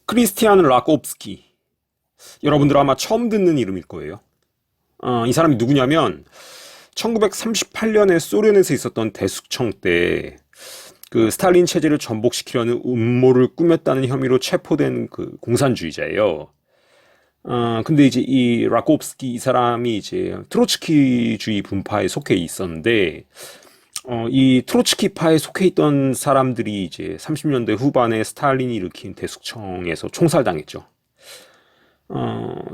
크리스티안 라kov스키. 여러분들 아마 처음 듣는 이름일 거예요. 이 사람이 누구냐면 1938년에 소련에서 있었던 대숙청 때 그 스탈린 체제를 전복시키려는 음모를 꾸몄다는 혐의로 체포된 그 공산주의자예요. 근데 이제 이 라kov스키 이 사람이 이제 트로츠키주의 분파에 속해 있었는데 이 트로츠키파에 속해 있던 사람들이 이제 30년대 후반에 스탈린이 일으킨 대숙청에서 총살당했죠.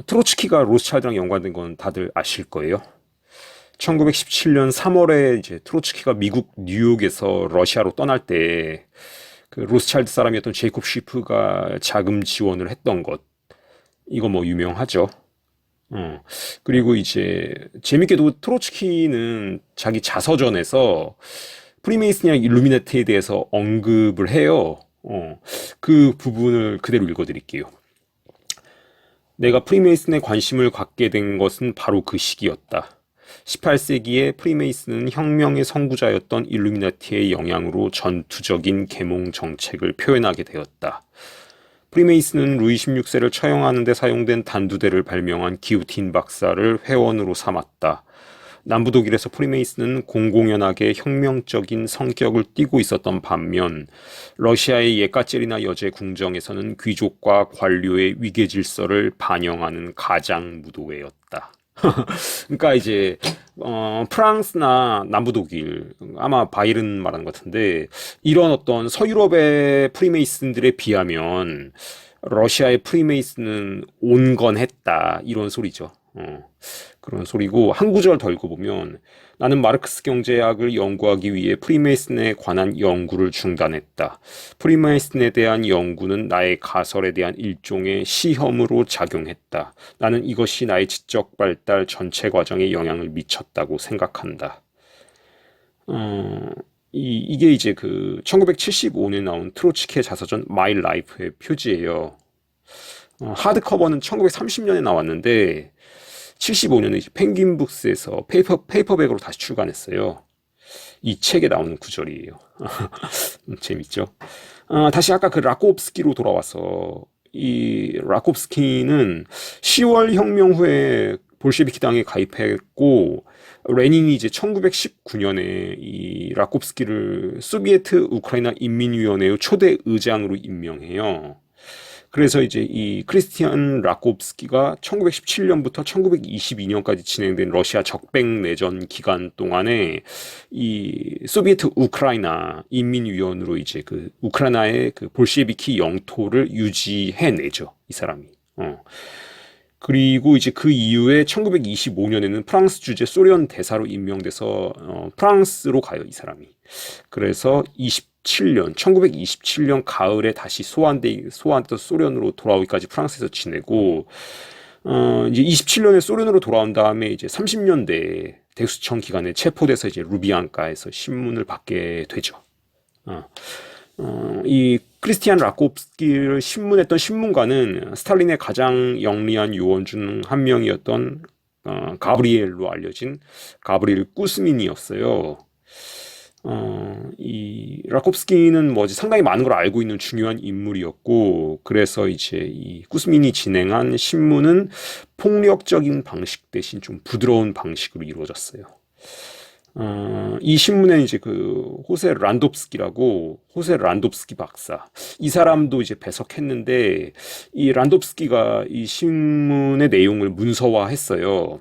트로츠키가 로스차일드랑 연관된 건 다들 아실 거예요. 1917년 3월에 이제 트로츠키가 미국 뉴욕에서 러시아로 떠날 때 그 로스차일드 사람이었던 제이콥 쉬프가 자금 지원을 했던 것. 이거 뭐 유명하죠. 어. 그리고 이제 재밌게도 트로츠키는 자기 자서전에서 프리메이슨이나 일루미나티에 대해서 언급을 해요. 그 부분을 그대로 읽어드릴게요. 내가 프리메이슨에 관심을 갖게 된 것은 바로 그 시기였다. 18세기에 프리메이슨은 혁명의 선구자였던 일루미나티의 영향으로 전투적인 계몽 정책을 표현하게 되었다. 프리메이슨은 루이 16세를 처형하는 데 사용된 단두대를 발명한 기우틴 박사를 회원으로 삼았다. 남부 독일에서 프리메이슨은 공공연하게 혁명적인 성격을 띠고 있었던 반면 러시아의 예까체리나 여제 궁정에서는 귀족과 관료의 위계 질서를 반영하는 가장 무도회였다. 그러니까 이제 프랑스나 남부 독일 아마 바이른 말하는 것 같은데 이런 어떤 서유럽의 프리메이슨들에 비하면 러시아의 프리메이슨은 온건했다 이런 소리죠. 그런 소리고 한 구절 더 읽어보면 나는 마르크스 경제학을 연구하기 위해 프리메이슨에 관한 연구를 중단했다. 프리메이슨에 대한 연구는 나의 가설에 대한 일종의 시험으로 작용했다. 나는 이것이 나의 지적 발달 전체 과정에 영향을 미쳤다고 생각한다. 이게 이제 그 1975년에 나온 트로츠키의 자서전 마이 라이프의 표지예요. 하드커버는 1930년에 나왔는데 75년에 이제 펭귄북스에서 페이퍼백으로 다시 출간했어요. 이 책에 나오는 구절이에요. 재밌죠? 다시 아까 그 라코프스키로 돌아와서 이 라코프스키는 10월 혁명 후에 볼셰비키 당에 가입했고 레닌이 이제 1919년에 이 라코프스키를 소비에트 우크라이나 인민위원회의 초대 의장으로 임명해요. 그래서 이제 이 크리스티안 라코프스키가 1917년부터 1922년까지 진행된 러시아 적백 내전 기간 동안에 이 소비에트 우크라이나 인민위원으로 이제 그 우크라이나의 그 볼셰비키 영토를 유지해내죠. 이 사람이. 그리고 이제 그 이후에 1925년에는 프랑스 주재 소련 대사로 임명돼서 프랑스로 가요, 이 사람이. 그래서 1927년 가을에 다시 소환돼서 소련으로 돌아오기까지 프랑스에서 지내고, 이제 27년에 소련으로 돌아온 다음에 이제 30년대 대수청 기간에 체포돼서 이제 루비앙카에서 신문을 받게 되죠. 이 크리스티안 라코프스키를 신문했던 신문가는 스탈린의 가장 영리한 요원 중 한 명이었던 가브리엘로 알려진 가브리엘 꾸스민이었어요. 이 라콥스키는 뭐지 상당히 많은 걸 알고 있는 중요한 인물이었고 그래서 이제 이 꾸스민이 진행한 신문은 폭력적인 방식 대신 좀 부드러운 방식으로 이루어졌어요. 이 신문에 이제 그 호세 란도프스키 박사 이 사람도 이제 배석했는데 이 란도프스키가 이 신문의 내용을 문서화했어요.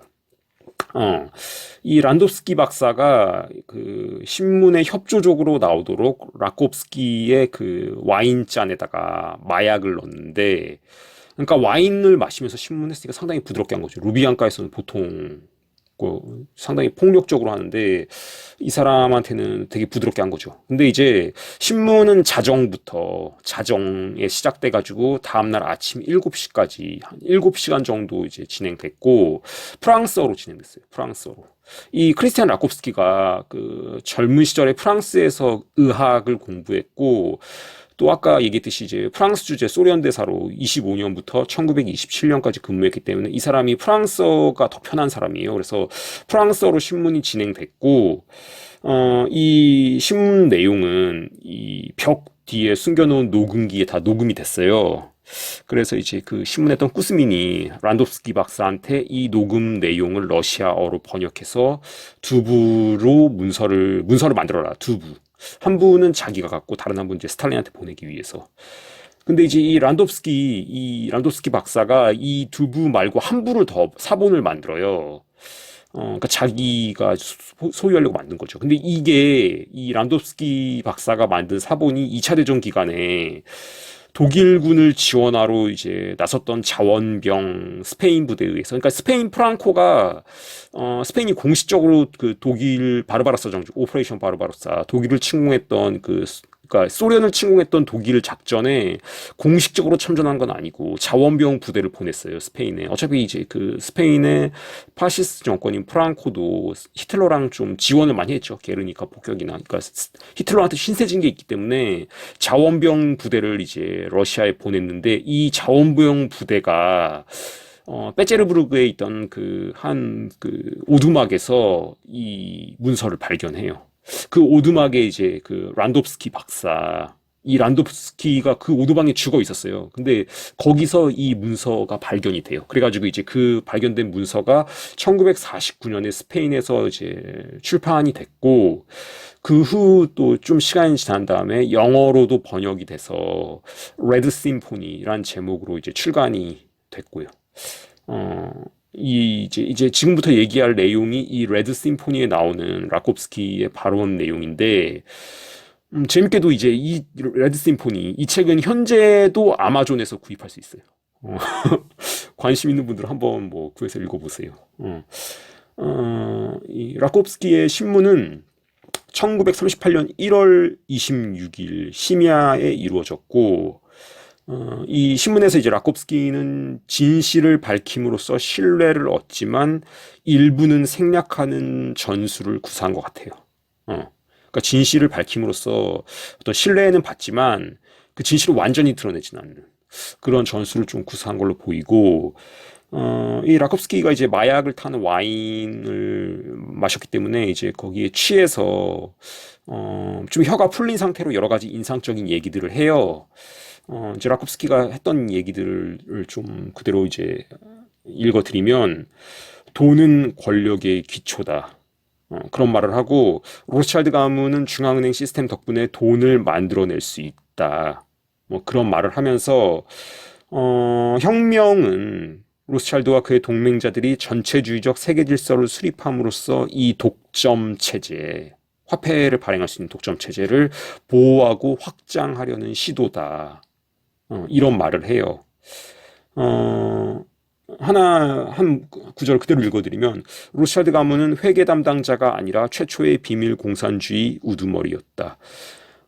이 란도프스키 박사가 그 신문에 협조적으로 나오도록 라콥스키의 그 와인잔에다가 마약을 넣었는데, 그러니까 와인을 마시면서 신문했으니까 상당히 부드럽게 한 거죠. 루비앙가에서는 보통 상당히 폭력적으로 하는데 이 사람한테는 되게 부드럽게 한 거죠. 근데 이제 신문은 자정에 시작돼 가지고 다음날 아침 7시까지 한 7시간 정도 이제 진행됐고 프랑스어로 진행됐어요. 프랑스어로. 이 크리스티안 라콥스키가 그 젊은 시절에 프랑스에서 의학을 공부했고 또 아까 얘기했듯이 이제 프랑스 주재 소련 대사로 25년부터 1927년까지 근무했기 때문에 이 사람이 프랑스어가 더 편한 사람이에요. 그래서 프랑스어로 신문이 진행됐고 이 신문 내용은 이 벽 뒤에 숨겨놓은 녹음기에 다 녹음이 됐어요. 그래서 이제 그 신문했던 쿠스민이 란도프스키 박사한테 이 녹음 내용을 러시아어로 번역해서 두 부로 문서를 만들어라. 두 부. 한 부는 자기가 갖고 다른 한 부는 이제 스탈린한테 보내기 위해서. 근데 이제 이 란도프스키 박사가 이 두 부 말고 한 부를 더 사본을 만들어요. 그러니까 자기가 소유하려고 만든 거죠. 근데 이게 이 란도프스키 박사가 만든 사본이 2차 대전 기간에 독일군을 지원하러 이제 나섰던 자원병 스페인 부대에 의해서, 그러니까 스페인 프랑코가 스페인이 공식적으로 그 독일 바르바로사 정책 오퍼레이션 바르바로사 독일을 침공했던 그러니까 소련을 침공했던 독일 작전에 공식적으로 참전한 건 아니고 자원병 부대를 보냈어요, 스페인에. 어차피 이제 그 스페인의 파시스트 정권인 프랑코도 히틀러랑 좀 지원을 많이 했죠. 게르니카 폭격이나. 그러니까 히틀러한테 신세진 게 있기 때문에 자원병 부대를 이제 러시아에 보냈는데, 이 자원병 부대가 빼제르부르크에 있던 그 오두막에서 이 문서를 발견해요. 그 오두막에 이제 그 란도프스키 박사, 이 란도프스키가 그 오두막에 죽어 있었어요. 근데 거기서 이 문서가 발견이 돼요. 그래가지고 이제 그 발견된 문서가 1949년에 스페인에서 이제 출판이 됐고, 그 후 또 좀 시간이 지난 다음에 영어로도 번역이 돼서 레드 심포니란 제목으로 이제 출간이 됐고요. 이제 지금부터 얘기할 내용이 이 레드 심포니에 나오는 라콥스키의 발언 내용인데, 재밌게도 이제 이 레드 심포니, 이 책은 현재도 아마존에서 구입할 수 있어요. 관심 있는 분들은 한번 뭐 구해서 읽어보세요. 이 라콥스키의 신문은 1938년 1월 26일 심야에 이루어졌고, 이 신문에서 이제 라콥스키는 진실을 밝힘으로써 신뢰를 얻지만 일부는 생략하는 전술을 구사한 것 같아요. 그러니까 진실을 밝힘으로써 어떤 신뢰는 받지만 그 진실을 완전히 드러내지는 않는 그런 전술을 좀 구사한 걸로 보이고, 이 라콥스키가 이제 마약을 타는 와인을 마셨기 때문에 이제 거기에 취해서 좀 혀가 풀린 상태로 여러 가지 인상적인 얘기들을 해요. 이제 라콥스키가 했던 얘기들을 좀 그대로 이제 읽어드리면, 돈은 권력의 기초다. 그런 말을 하고, 로스차일드 가문은 중앙은행 시스템 덕분에 돈을 만들어낼 수 있다. 뭐 그런 말을 하면서, 혁명은 로스차일드와 그의 동맹자들이 전체주의적 세계 질서를 수립함으로써 이 독점 체제, 화폐를 발행할 수 있는 독점 체제를 보호하고 확장하려는 시도다. 이런 말을 해요. 한 구절 그대로 읽어드리면, 로스차일드 가문은 회계 담당자가 아니라 최초의 비밀 공산주의 우두머리였다.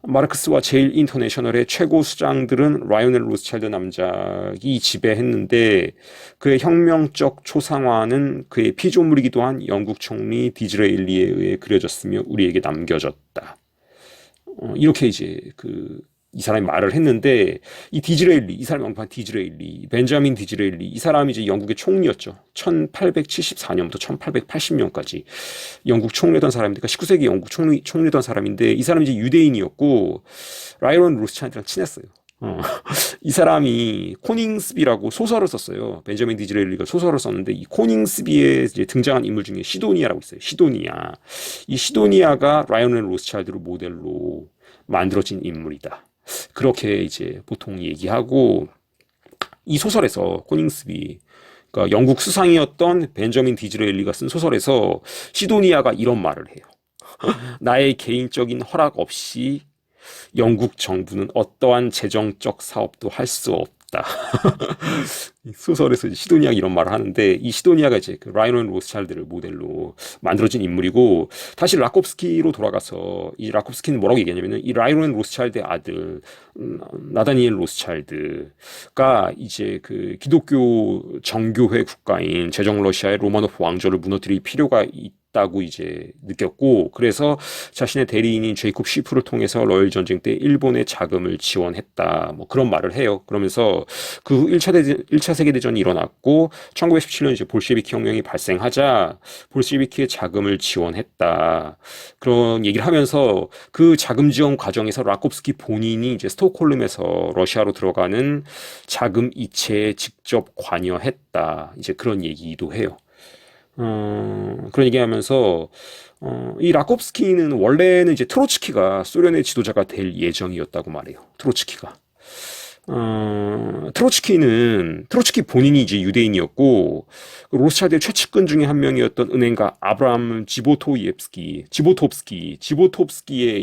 마르크스와 제일 인터내셔널의 최고 수장들은 라이오넬 로스차일드 남작이 지배했는데, 그의 혁명적 초상화는 그의 피조물이기도 한 영국 총리 디즈레일리에 의해 그려졌으며 우리에게 남겨졌다. 이렇게 이제 이 사람이 말을 했는데, 이 사람이 언급한 디즈레일리, 벤자민 디즈레일리, 이 사람이 이제 영국의 총리였죠. 1874년부터 1880년까지 영국 총리였던 사람인데, 그러니까 19세기 영국 총리였던 사람인데, 이 사람이 이제 유대인이었고, 라이언 로스차일드랑 친했어요. 이 사람이 코닝스비라고 소설을 썼어요. 벤자민 디즈레일리가 소설을 썼는데, 이 코닝스비에 이제 등장한 인물 중에 시도니아라고 있어요. 시도니아. 이 시도니아가 라이오넬 로스차일드를 모델로 만들어진 인물이다. 그렇게 이제 보통 얘기하고, 이 소설에서 코닝스비, 그러니까 영국 수상이었던 벤저민 디즈레일리가 쓴 소설에서 시도니아가 이런 말을 해요. 나의 개인적인 허락 없이 영국 정부는 어떠한 재정적 사업도 할 수 없다. 소설에서 시도니아가 이런 말을 하는데, 이 시도니아가 이제 그 라이오넬 로스차일드를 모델로 만들어진 인물이고, 다시 라콥스키로 돌아가서 이 라콥스키는 뭐라고 얘기하냐면은, 이 라이오넬 로스차일드의 아들 나다니엘 로스차일드가 이제 그 기독교 정교회 국가인 제정 러시아의 로마노프 왕조를 무너뜨릴 필요가 있다고 이제 느꼈고, 그래서 자신의 대리인인 제이콥 쉬프를 통해서 러일 전쟁 때 일본에 자금을 지원했다. 뭐 그런 말을 해요. 그러면서 그 후 1차 세계대전이 일어났고 1917년 이제 볼셰비키 혁명이 발생하자 볼셰비키의 자금을 지원했다. 그런 얘기를 하면서 그 자금 지원 과정에서 라콥스키 본인이 이제 스톡홀름에서 러시아로 들어가는 자금 이체에 직접 관여했다. 이제 그런 얘기도 해요. 그런 얘기하면서 이 라콥스키는 원래는 이제 트로츠키가 소련의 지도자가 될 예정이었다고 말해요. 트로츠키가. 트로츠키 본인이 이제 유대인이었고, 그 로스차일드의 최측근 중에 한 명이었던 은행가 아브라함 지보톱스키의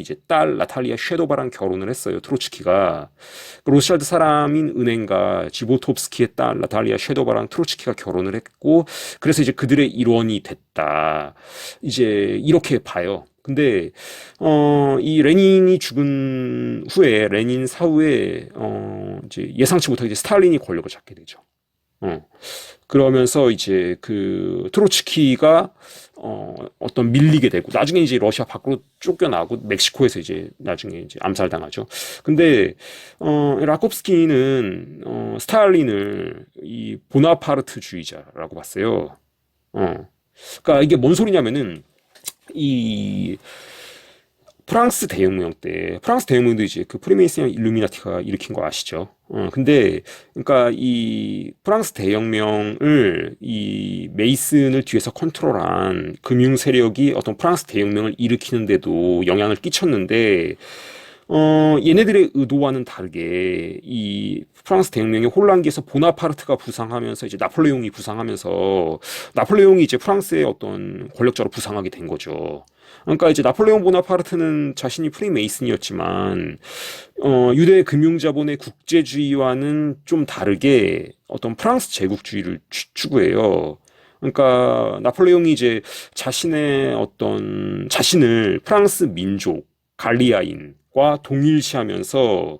이제 딸 나탈리아 쉐도바랑 결혼을 했어요. 트로츠키가. 그 로스차일드 사람인 은행가 지보톱스키의 딸 나탈리아 쉐도바랑 트로츠키가 결혼을 했고, 그래서 이제 그들의 일원이 됐다. 이제 이렇게 봐요. 근데 이 레닌이 죽은 후에 레닌 사후에 이제 예상치 못하게 이제 스탈린이 권력을 잡게 되죠. 그러면서 이제 그 트로츠키가 어떤 밀리게 되고 나중에 이제 러시아 밖으로 쫓겨나고 멕시코에서 이제 나중에 이제 암살당하죠. 근데 라콥스키는 스탈린을 이 보나파르트주의자라고 봤어요. 그러니까 이게 뭔 소리냐면은 이 프랑스 대혁명도 이제 그 프리메이슨이랑 일루미나티가 일으킨 거 아시죠? 근데 그러니까 이 프랑스 대혁명을 이 메이슨을 뒤에서 컨트롤한 금융 세력이 어떤 프랑스 대혁명을 일으키는데도 영향을 끼쳤는데 얘네들의 의도와는 다르게 이 프랑스 대혁명의 혼란기에서 보나파르트가 부상하면서 이제 나폴레옹이 부상하면서 나폴레옹이 이제 프랑스의 어떤 권력자로 부상하게 된 거죠. 그러니까 이제 나폴레옹 보나파르트는 자신이 프리메이슨이었지만 유대 금융자본의 국제주의와는 좀 다르게 어떤 프랑스 제국주의를 추구해요. 그러니까 나폴레옹이 이제 자신을 프랑스 민족 갈리아인과 동일시하면서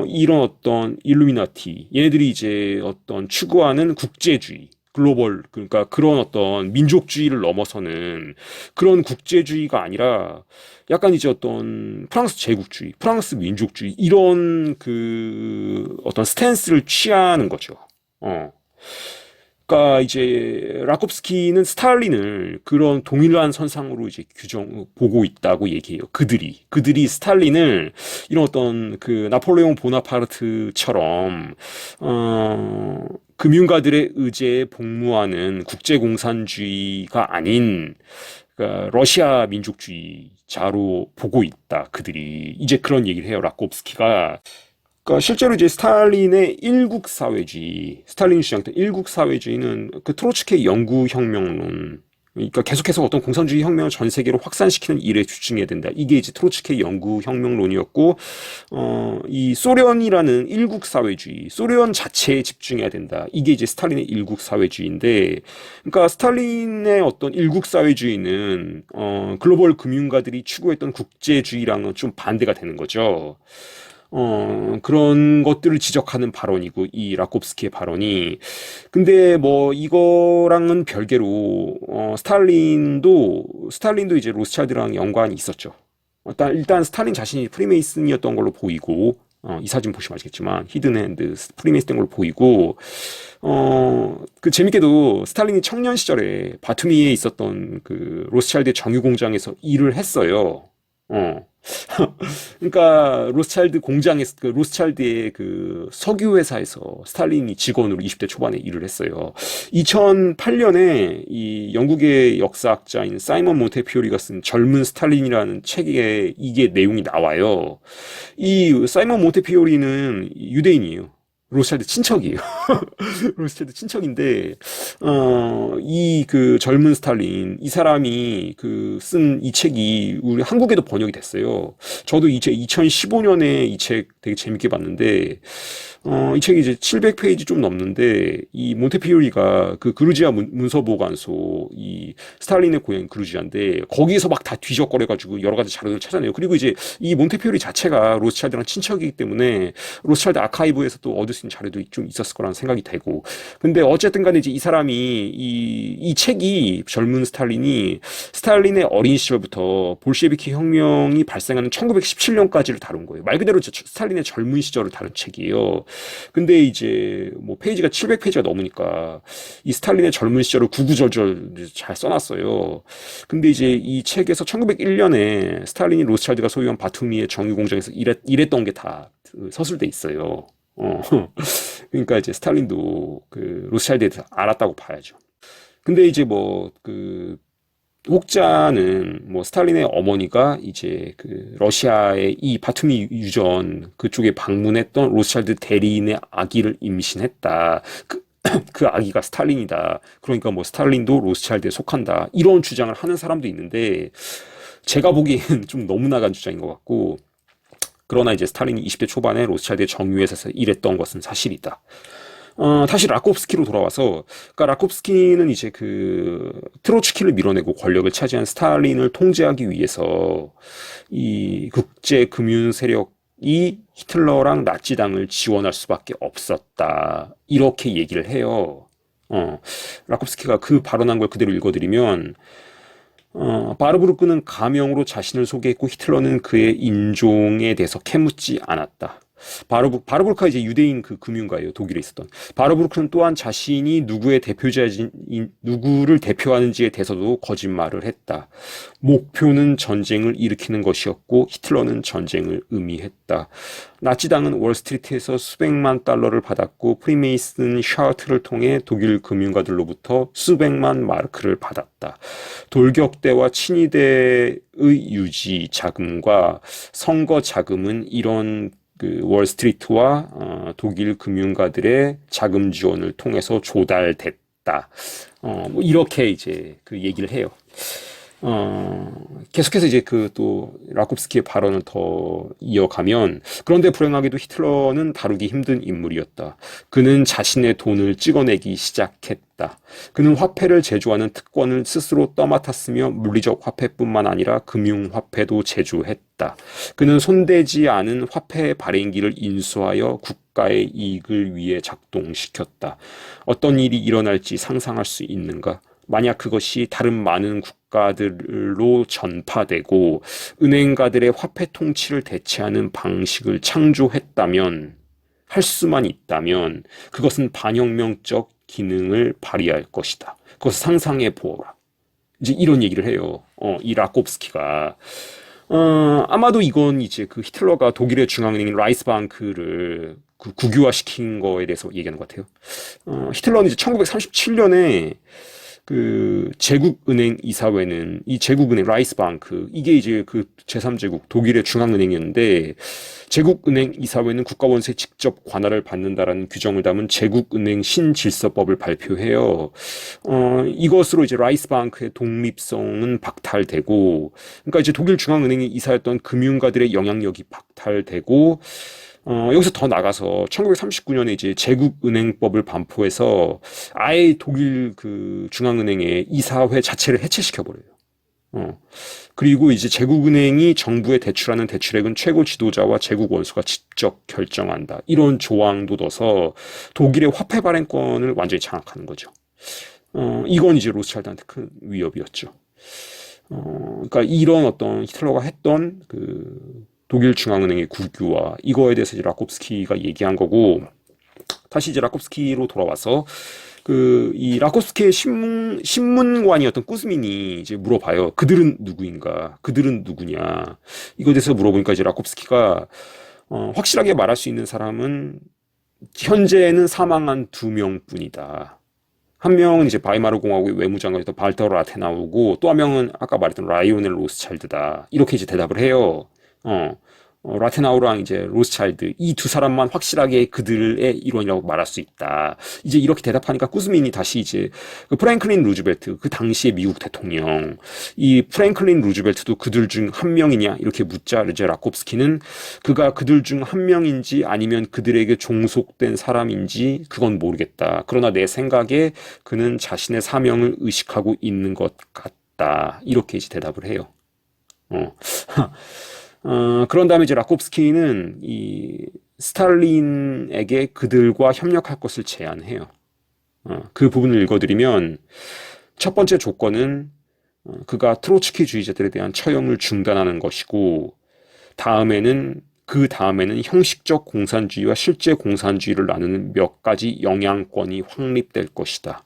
이런 어떤 일루미나티 얘네들이 이제 어떤 추구하는 국제주의 글로벌 그러니까 그런 어떤 민족주의를 넘어서는 그런 국제주의가 아니라 약간 이제 어떤 프랑스 제국주의, 프랑스 민족주의 이런 그 어떤 스탠스를 취하는 거죠. 그러니까 이제 라콥스키는 스탈린을 그런 동일한 선상으로 이제 보고 있다고 얘기해요. 그들이 스탈린을 이런 어떤 그 나폴레옹 보나파르트처럼 금융가들의 의제에 복무하는 국제공산주의가 아닌 그러니까 러시아 민족주의자로 보고 있다. 그들이 이제 그런 얘기를 해요. 라콥스키가. 그러니까 실제로 이제 스탈린의 스탈린이 주장했던 일국사회주의는 그 트로츠키의 영구혁명론, 그러니까 계속해서 어떤 공산주의 혁명을 전 세계로 확산시키는 일에 집중해야 된다. 이게 이제 트로츠키의 영구혁명론이었고, 이 소련이라는 일국사회주의, 소련 자체에 집중해야 된다. 이게 이제 스탈린의 일국사회주의인데, 그러니까 스탈린의 어떤 일국사회주의는 글로벌 금융가들이 추구했던 국제주의랑은 좀 반대가 되는 거죠. 그런 것들을 지적하는 발언이고, 이 라콥스키의 발언이. 근데 뭐, 이거랑은 별개로, 스탈린도 이제 로스차일드랑 연관이 있었죠. 일단 스탈린 자신이 프리메이슨이었던 걸로 보이고, 이 사진 보시면 아시겠지만, 히든핸드 프리메이슨인 걸로 보이고, 그 재밌게도 스탈린이 청년 시절에 바투미에 있었던 그 로스차일드 정유 공장에서 일을 했어요. 그러니까 로스차일드의 그 석유 회사에서 스탈린이 직원으로 20대 초반에 일을 했어요. 2008년에 이 영국의 역사학자인 사이먼 몬테피오리가 쓴 젊은 스탈린이라는 책에 이게 내용이 나와요. 이 사이먼 몬테피오리는 유대인이에요. 로스차일드 친척이에요. 로스차일드 친척인데, 이 그 젊은 스탈린, 이 사람이 그 쓴 이 책이 우리 한국에도 번역이 됐어요. 저도 이 책 2015년에 이 책 되게 재밌게 봤는데, 이 책이 이제 700페이지 좀 넘는데, 이 몬테피오리가 그 그루지아 문서보관소, 이 스탈린의 고향 그루지아인데, 거기서 막 다 뒤적거려가지고 여러 가지 자료를 찾아내요. 그리고 이제 이 몬테피오리 자체가 로스차일드랑 친척이기 때문에, 로스차일드 아카이브에서 또 얻을 수 있는 자료도 좀 있었을 거라는 생각이 되고. 근데 어쨌든 간에 이제 이 사람이 이 책이 젊은 스탈린의 어린 시절부터 볼셰비키 혁명이 발생하는 1917년까지를 다룬 거예요. 말 그대로 스탈린의 젊은 시절을 다룬 책이에요. 근데 이제 뭐 페이지가 700페이지가 넘으니까 이 스탈린의 젊은 시절을 구구절절 잘 써놨어요. 근데 이제 이 책에서 1901년에 스탈린이 로스차일드가 소유한 바투미의 정유 공장에서 일했던 게 다 서술돼 있어요. 그러니까 이제 스탈린도 그 로스차일드에 대해서 알았다고 봐야죠. 근데 이제 혹자는 뭐 스탈린의 어머니가 이제 그 러시아의 이 바투미 유전 그쪽에 방문했던 로스차일드 대리인의 아기를 임신했다. 그 아기가 스탈린이다. 그러니까 뭐 스탈린도 로스차일드에 속한다. 이런 주장을 하는 사람도 있는데 제가 보기엔 좀 너무 나간 주장인 것 같고, 그러나 이제 스탈린이 20대 초반에 로스차일드의 정유회사에서 일했던 것은 사실이다. 다시 라코프스키로 돌아와서, 그러니까 라코프스키는 이제 그 트로츠키를 밀어내고 권력을 차지한 스탈린을 통제하기 위해서 이 국제 금융 세력이 히틀러랑 나치당을 지원할 수밖에 없었다. 이렇게 얘기를 해요. 라코프스키가 그 발언한 걸 그대로 읽어드리면, 바르부르크는 가명으로 자신을 소개했고 히틀러는 그의 인종에 대해서 캐묻지 않았다. 바르부르크가 이제 유대인 그 금융가예요. 독일에 있었던. 바르부르크는 또한 자신이 누구를 대표하는지에 대해서도 거짓말을 했다. 목표는 전쟁을 일으키는 것이었고 히틀러는 전쟁을 의미했다. 나치당은 월스트리트에서 수백만 달러를 받았고 프리메이슨 샤르트를 통해 독일 금융가들로부터 수백만 마르크를 받았다. 돌격대와 친위대의 유지 자금과 선거 자금은 이런 그 월스트리트와 독일 금융가들의 자금 지원을 통해서 조달됐다. 뭐 이렇게 이제 그 얘기를 해요. 계속해서 이제 그 또 라콥스키의 발언을 더 이어가면, 그런데 불행하게도 히틀러는 다루기 힘든 인물이었다. 그는 자신의 돈을 찍어내기 시작했다. 그는 화폐를 제조하는 특권을 스스로 떠맡았으며 물리적 화폐뿐만 아니라 금융화폐도 제조했다. 그는 손대지 않은 화폐 발행기를 인수하여 국가의 이익을 위해 작동시켰다. 어떤 일이 일어날지 상상할 수 있는가? 만약 그것이 다른 많은 국가들로 전파되고 은행가들의 화폐 통치를 대체하는 방식을 창조했다면, 할 수만 있다면 그것은 반혁명적 기능을 발휘할 것이다. 그것을 상상해 보아라. 이제 이런 얘기를 해요. 이 라콥스키가. 아마도 이건 이제 그 히틀러가 독일의 중앙은행인 라이스방크를 그 국유화시킨 거에 대해서 얘기하는 것 같아요. 히틀러는 이제 1937년에 그 제국은행 이사회는, 이 제국은행 라이스방크, 이게 이제 그 제3제국 독일의 중앙은행이었는데, 제국은행 이사회는 국가원수에 직접 관할을 받는다라는 규정을 담은 제국은행 신질서법을 발표해요. 이것으로 이제 라이스방크의 독립성은 박탈되고, 그러니까 이제 독일 중앙은행이 이사였던 금융가들의 영향력이 박탈되고, 여기서 더 나가서 1939년에 이제 제국은행법을 반포해서 아예 독일 그 중앙은행의 이사회 자체를 해체시켜버려요. 그리고 이제 제국은행이 정부에 대출하는 대출액은 최고 지도자와 제국 원수가 직접 결정한다. 이런 조항도 넣어서 독일의 화폐 발행권을 완전히 장악하는 거죠. 이건 이제 로스차일드한테 큰 위협이었죠. 그러니까 이런 어떤 히틀러가 했던 그 독일 중앙은행의 국유화, 이거에 대해서 이제 라콥스키가 얘기한 거고, 다시 이제 라콥스키로 돌아와서 이 라콥스키의 신문관이었던 꾸즈민이 이제 물어봐요. 그들은 누구인가? 그들은 누구냐? 이거에 대해서 물어보니까 이제 라콥스키가 확실하게 말할 수 있는 사람은 현재는 사망한 2명뿐이다. 한 명은 이제 바이마르 공화국의 외무장관이었던 발터 라테나우고, 또 한 명은 아까 말했던 라이오넬 로스차일드다. 이렇게 이제 대답을 해요. 라테나우랑 이제 로스차일드, 이 두 사람만 확실하게 그들의 일원이라고 말할 수 있다. 이제 이렇게 대답하니까 꾸즈민이 다시 이제 그 프랭클린 루즈벨트, 그 당시의 미국 대통령, 이 프랭클린 루즈벨트도 그들 중 한 명이냐 이렇게 묻자 이제 라콥스키는 그가 그들 중 한 명인지 아니면 그들에게 종속된 사람인지 그건 모르겠다. 그러나 내 생각에 그는 자신의 사명을 의식하고 있는 것 같다. 이렇게 이제 대답을 해요. 그런 다음에 이제 라콥스키는 스탈린에게 그들과 협력할 것을 제안해요. 그 부분을 읽어드리면 첫 번째 조건은 그가 트로츠키주의자들에 대한 처형을 중단하는 것이고 그 다음에는 형식적 공산주의와 실제 공산주의를 나누는 몇 가지 영향권이 확립될 것이다.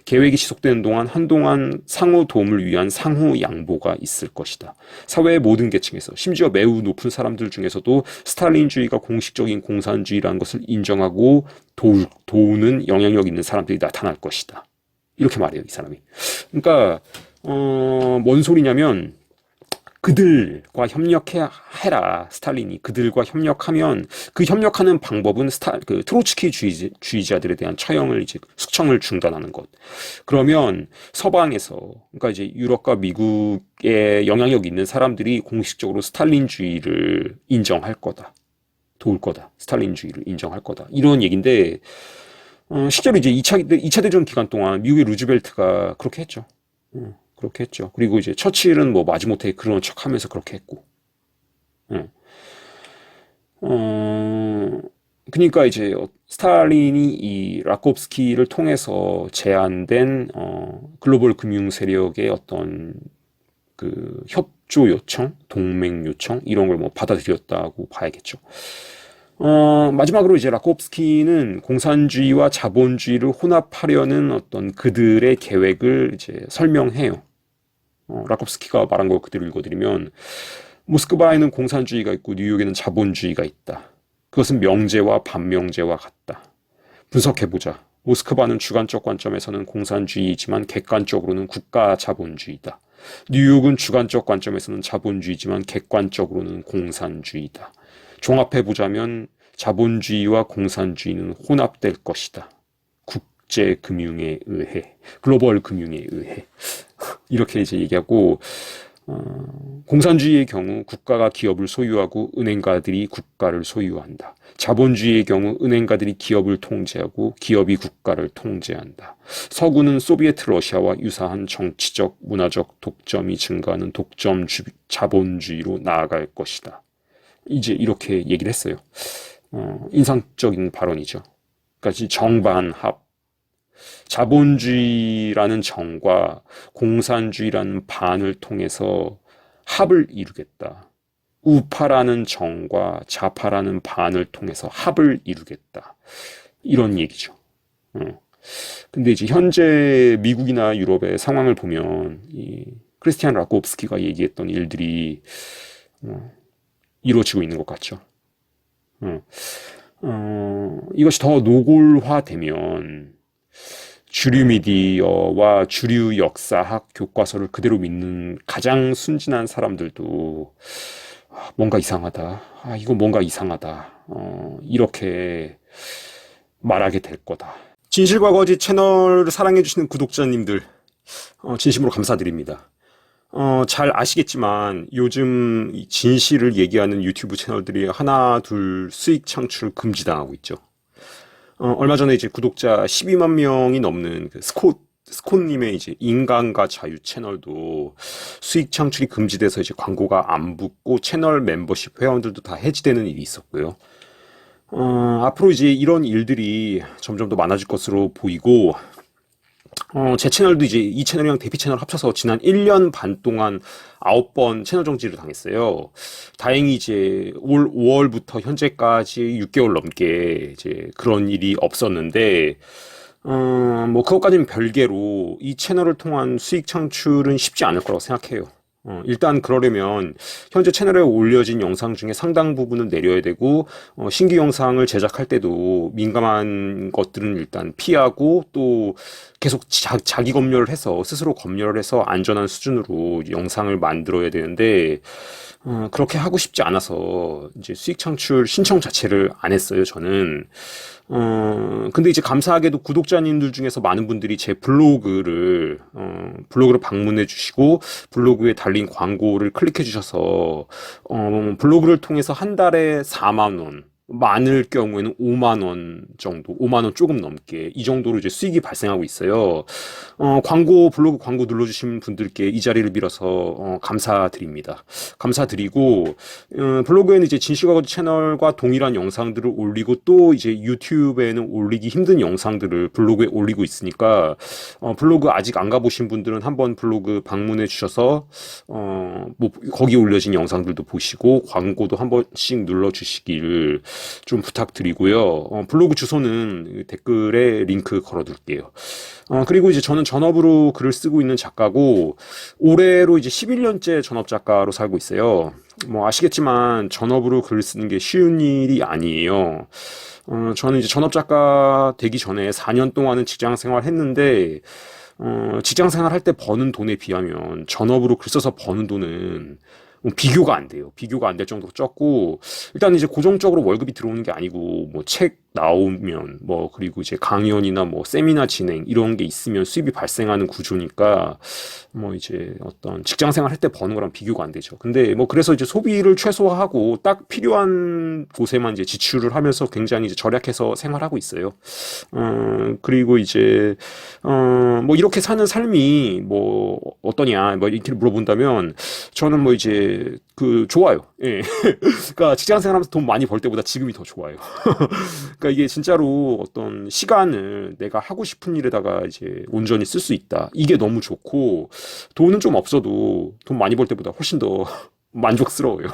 계획이 지속되는 동안 한동안 상호 도움을 위한 상호 양보가 있을 것이다. 사회의 모든 계층에서 심지어 매우 높은 사람들 중에서도 스탈린주의가 공식적인 공산주의라는 것을 인정하고 도우는 영향력 있는 사람들이 나타날 것이다. 이렇게 말해요, 이 사람이. 그러니까 뭔 소리냐면 그들과 협력해라. 스탈린이 그들과 협력하면 그 협력하는 방법은 그 트로츠키 주의자들에 대한 처형을 이제 숙청을 중단하는 것. 그러면 서방에서 그러니까 이제 유럽과 미국에 영향력 있는 사람들이 공식적으로 스탈린주의를 인정할 거다. 도울 거다. 스탈린주의를 인정할 거다. 이런 얘기인데 실제로 이제 2차 대전 기간 동안 미국의 루즈벨트가 그렇게 했죠. 그렇게 했죠. 그리고 이제 처칠은 뭐 마지못해 그런 척 하면서 그렇게 했고. 그러니까 이제 스탈린이 이 라kov스키를 통해서 제안된 글로벌 금융 세력의 어떤 그 협조 요청, 동맹 요청 이런 걸 뭐 받아들였다고 봐야겠죠. 마지막으로 이제 라kov스키는 공산주의와 자본주의를 혼합하려는 어떤 그들의 계획을 이제 설명해요. 라kov스키가 말한 걸 그대로 읽어드리면 모스크바에는 공산주의가 있고 뉴욕에는 자본주의가 있다. 그것은 명제와 반명제와 같다. 분석해보자. 모스크바는 주관적 관점에서는 공산주의이지만 객관적으로는 국가 자본주의다. 뉴욕은 주관적 관점에서는 자본주의지만 객관적으로는 공산주의다. 종합해보자면 자본주의와 공산주의는 혼합될 것이다. 국제 금융에 의해, 글로벌 금융에 의해. 이렇게 이제 얘기하고, 공산주의의 경우 국가가 기업을 소유하고 은행가들이 국가를 소유한다. 자본주의의 경우 은행가들이 기업을 통제하고 기업이 국가를 통제한다. 서구는 소비에트 러시아와 유사한 정치적, 문화적 독점이 증가하는 독점 자본주의로 나아갈 것이다. 이제 이렇게 얘기를 했어요. 인상적인 발언이죠. 그러니까 정반합. 자본주의라는 정과 공산주의라는 반을 통해서 합을 이루겠다. 우파라는 정과 좌파라는 반을 통해서 합을 이루겠다. 이런 얘기죠. 근데 이제 현재 미국이나 유럽의 상황을 보면 이 크리스티안 라kov스키가 얘기했던 일들이 이루어지고 있는 것 같죠. 이것이 더 노골화되면 주류 미디어와 주류 역사학 교과서를 그대로 믿는 가장 순진한 사람들도 뭔가 이상하다. 이거 뭔가 이상하다. 이렇게 말하게 될 거다. 진실과 거짓 채널을 사랑해주시는 구독자님들, 진심으로 감사드립니다. 잘 아시겠지만 요즘 이 진실을 얘기하는 유튜브 채널들이 하나, 둘 수익 창출 금지당하고 있죠. 얼마 전에 이제 구독자 12만 명이 넘는 그 스콧님의 이제 인간과 자유 채널도 수익 창출이 금지돼서 이제 광고가 안 붙고 채널 멤버십 회원들도 다 해지되는 일이 있었고요. 앞으로 이제 이런 일들이 점점 더 많아질 것으로 보이고, 제 채널도 이제 이 채널이랑 대피 채널 합쳐서 지난 1년 반 동안 9번 채널 정지를 당했어요. 다행히 이제 올 5월부터 현재까지 6개월 넘게 이제 그런 일이 없었는데, 뭐 그것까지는 별개로 이 채널을 통한 수익 창출은 쉽지 않을 거라고 생각해요. 일단 그러려면 현재 채널에 올려진 영상 중에 상당 부분은 내려야 되고, 신규 영상을 제작할 때도 민감한 것들은 일단 피하고 또 계속 자기 검열을 해서 스스로 검열을 해서 안전한 수준으로 영상을 만들어야 되는데, 그렇게 하고 싶지 않아서 이제 수익 창출 신청 자체를 안 했어요, 저는. 근데 이제 감사하게도 구독자님들 중에서 많은 분들이 제 블로그를 방문해 주시고, 블로그에 달린 광고를 클릭해 주셔서, 블로그를 통해서 한 달에 4만 원, 많을 경우에는 5만 원 정도, 5만 원 조금 넘게 이 정도로 이제 수익이 발생하고 있어요. 블로그 광고 눌러주신 분들께 이 자리를 빌어서 감사드립니다. 감사드리고 블로그에는 이제 진실과거짓 채널과 동일한 영상들을 올리고 또 이제 유튜브에는 올리기 힘든 영상들을 블로그에 올리고 있으니까 블로그 아직 안 가보신 분들은 한번 블로그 방문해 주셔서 뭐 거기 올려진 영상들도 보시고 광고도 한 번씩 눌러주시길 좀 부탁드리고요. 블로그 주소는 댓글에 링크 걸어둘게요. 그리고 이제 저는 전업으로 글을 쓰고 있는 작가고, 올해로 이제 11년째 전업 작가로 살고 있어요. 뭐 아시겠지만 전업으로 글을 쓰는 게 쉬운 일이 아니에요. 저는 이제 전업 작가 되기 전에 4년 동안은 직장 생활 했는데, 직장 생활 할 때 버는 돈에 비하면 전업으로 글 써서 버는 돈은 비교가 안 돼요. 비교가 안 될 정도로 적고, 일단 이제 고정적으로 월급이 들어오는 게 아니고, 뭐 책 나오면, 뭐, 그리고 이제 강연이나 뭐 세미나 진행, 이런 게 있으면 수입이 발생하는 구조니까, 뭐 이제 어떤 직장 생활 할 때 버는 거랑 비교가 안 되죠. 근데 뭐 그래서 이제 소비를 최소화하고 딱 필요한 곳에만 이제 지출을 하면서 굉장히 이제 절약해서 생활하고 있어요. 그리고 이제, 뭐 이렇게 사는 삶이 뭐 어떠냐, 뭐 이렇게 물어본다면, 저는 뭐 이제 좋아요. 예. 그러니까 직장 생활하면서 돈 많이 벌 때보다 지금이 더 좋아요. 그러니까 이게 진짜로 어떤 시간을 내가 하고 싶은 일에다가 이제 온전히 쓸 수 있다. 이게 너무 좋고, 돈은 좀 없어도 돈 많이 벌 때보다 훨씬 더 만족스러워요.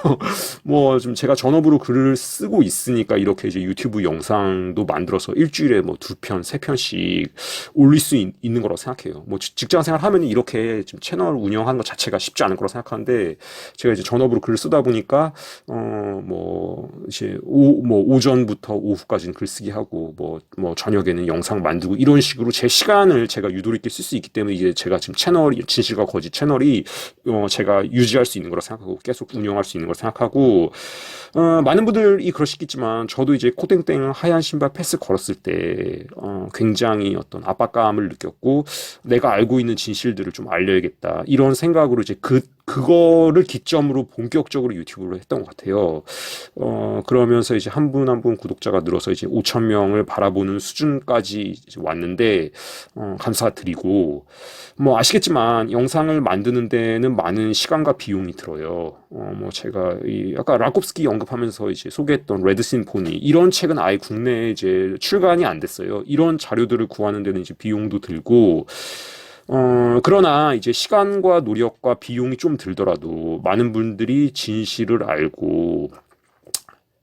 뭐 좀 제가 전업으로 글을 쓰고 있으니까 이렇게 이제 유튜브 영상도 만들어서 일주일에 뭐 2편, 3편씩 올릴 수 있는 거라고 생각해요. 뭐 직장 생활 하면 이렇게 좀 채널 운영하는 것 자체가 쉽지 않을 거라고 생각하는데, 제가 이제 전업으로 글을 쓰다 보니까 뭐 이제 뭐 오전부터 오후까지는 글쓰기 하고 뭐 저녁에는 영상 만들고 이런 식으로 제 시간을 제가 유도리 있게 쓸 수 있기 때문에 이제 제가 지금 채널이 진실과 거짓 채널이 제가 유지할 수 있는 거라 생각하고 계속 운영할 수 있는 걸 생각하고, 많은 분들이 그러시겠지만 저도 이제 코땡땡 하얀 신발 패스 걸었을 때 굉장히 어떤 압박감을 느꼈고, 내가 알고 있는 진실들을 좀 알려야겠다 이런 생각으로 이제 그거를 기점으로 본격적으로 유튜브를 했던 것 같아요. 그러면서 이제 한 분 한 분 구독자가 늘어서 이제 5천 명을 바라보는 수준까지 이제 왔는데, 감사드리고, 뭐 아시겠지만 영상을 만드는 데는 많은 시간과 비용이 들어요. 뭐 제가 아까 라콥스키 언급하면서 이제 소개했던 레드 심포니 이런 책은 아예 국내에 이제 출간이 안 됐어요. 이런 자료들을 구하는 데는 이제 비용도 들고, 그러나 이제 시간과 노력과 비용이 좀 들더라도 많은 분들이 진실을 알고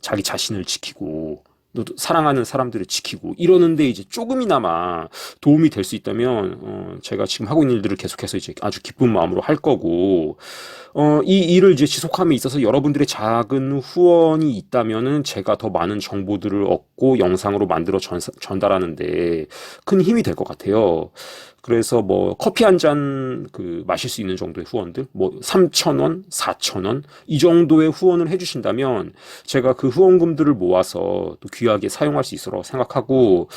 자기 자신을 지키고 또 사랑하는 사람들을 지키고 이러는데 이제 조금이나마 도움이 될 수 있다면 제가 지금 하고 있는 일들을 계속해서 이제 아주 기쁜 마음으로 할 거고, 이 일을 이제 지속함에 있어서 여러분들의 작은 후원이 있다면은 제가 더 많은 정보들을 얻고 영상으로 만들어 전달하는데 큰 힘이 될 것 같아요. 그래서 뭐 커피 한 잔 마실 수 있는 정도의 후원들, 뭐 3,000원, 4,000원 이 정도의 후원을 해주신다면 제가 그 후원금들을 모아서 또 귀하게 사용할 수 있으라고 생각하고,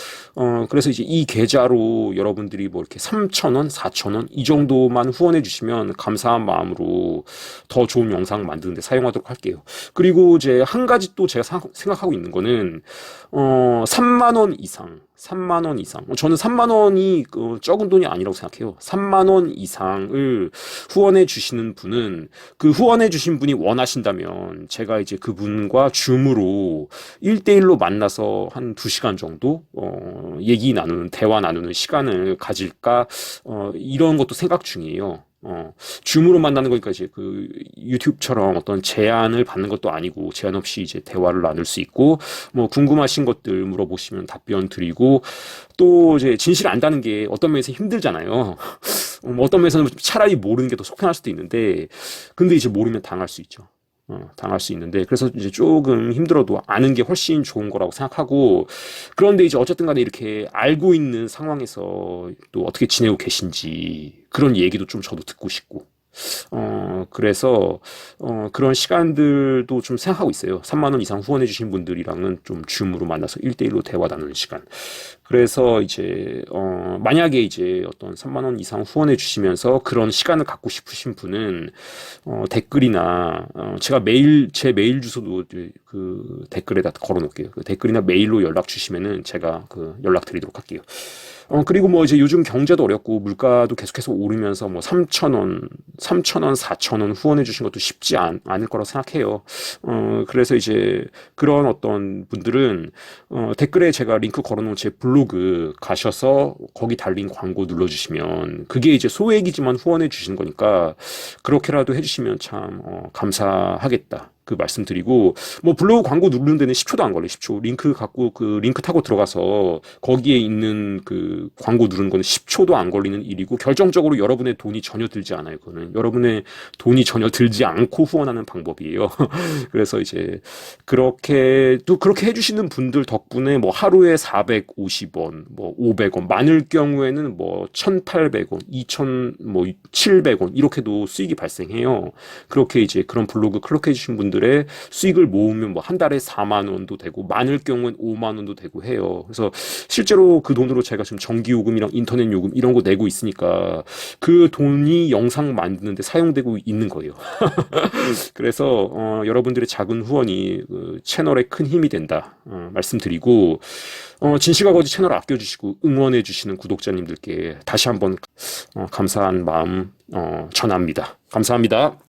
그래서 이제 이 계좌로 여러분들이 뭐 이렇게 3,000원, 4,000원 이 정도만 후원해 주시면 감사한 마음으로 더 좋은 영상 만드는 데 사용하도록 할게요. 그리고 이제 한 가지 또 제가 생각하고 있는 거는 3만 원 이상, 3만 원 이상. 저는 3만 원이 적은 돈이 아니라고 생각해요. 3만 원 이상을 후원해 주시는 분은, 그 후원해 주신 분이 원하신다면 제가 이제 그분과 줌으로 1대1로 만나서 한 2시간 정도 대화 나누는 시간을 가질까, 이런 것도 생각 중이에요. 줌으로 만나는 거니까 이제 유튜브처럼 어떤 제안을 받는 것도 아니고 제한 없이 이제 대화를 나눌 수 있고, 뭐 궁금하신 것들 물어보시면 답변 드리고, 또 이제 진실 안다는 게 어떤 면에서 힘들잖아요. 어떤 면에서는 차라리 모르는 게 더 속편할 수도 있는데, 근데 이제 모르면 당할 수 있죠. 당할 수 있는데, 그래서 이제 조금 힘들어도 아는 게 훨씬 좋은 거라고 생각하고, 그런데 이제 어쨌든 간에 이렇게 알고 있는 상황에서 또 어떻게 지내고 계신지 그런 얘기도 좀 저도 듣고 싶고, 그래서 그런 시간들도 좀 생각하고 있어요. 3만 원 이상 후원해 주신 분들이랑은 좀 줌으로 만나서 1대1로 대화 나누는 시간. 그래서 이제 만약에 이제 어떤 3만 원 이상 후원해 주시면서 그런 시간을 갖고 싶으신 분은 댓글이나 제가 제 메일 주소도 그 댓글에다 걸어 놓을게요. 그 댓글이나 메일로 연락 주시면은 제가 그 연락 드리도록 할게요. 그리고 뭐 이제 요즘 경제도 어렵고 물가도 계속해서 오르면서 뭐 3,000원, 4,000원 후원해 주신 것도 쉽지 않을 거라고 생각해요. 그래서 이제 그런 어떤 분들은 댓글에 제가 링크 걸어놓은 제 블로그 가셔서 거기 달린 광고 눌러주시면 그게 이제 소액이지만 후원해 주시는 거니까 그렇게라도 해주시면 참 감사하겠다. 그 말씀드리고 뭐 블로그 광고 누르는 데는 10초도 안 걸려요. 10초. 링크 갖고 그 링크 타고 들어가서 거기에 있는 그 광고 누르는 거는 10초도 안 걸리는 일이고 결정적으로 여러분의 돈이 전혀 들지 않아요. 그거는 여러분의 돈이 전혀 들지 않고 후원하는 방법이에요. 그래서 이제 그렇게 해주시는 분들 덕분에 뭐 하루에 450원, 뭐 500원, 많을 경우에는 뭐 1,800원, 2,000, 뭐 700원 이렇게도 수익이 발생해요. 그렇게 이제 그런 블로그 클릭해 주신 분들의 수익을 모으면 뭐 한 달에 4만 원도 되고 많을 경우엔 5만 원도 되고 해요. 그래서 실제로 그 돈으로 제가 지금 전기요금이랑 인터넷 요금 이런 거 내고 있으니까 그 돈이 영상 만드는데 사용되고 있는 거예요. 그래서 여러분들의 작은 후원이 그 채널에 큰 힘이 된다 말씀드리고 진실과 거짓 채널 아껴주시고 응원해주시는 구독자님들께 다시 한번 감사한 마음 전합니다. 감사합니다.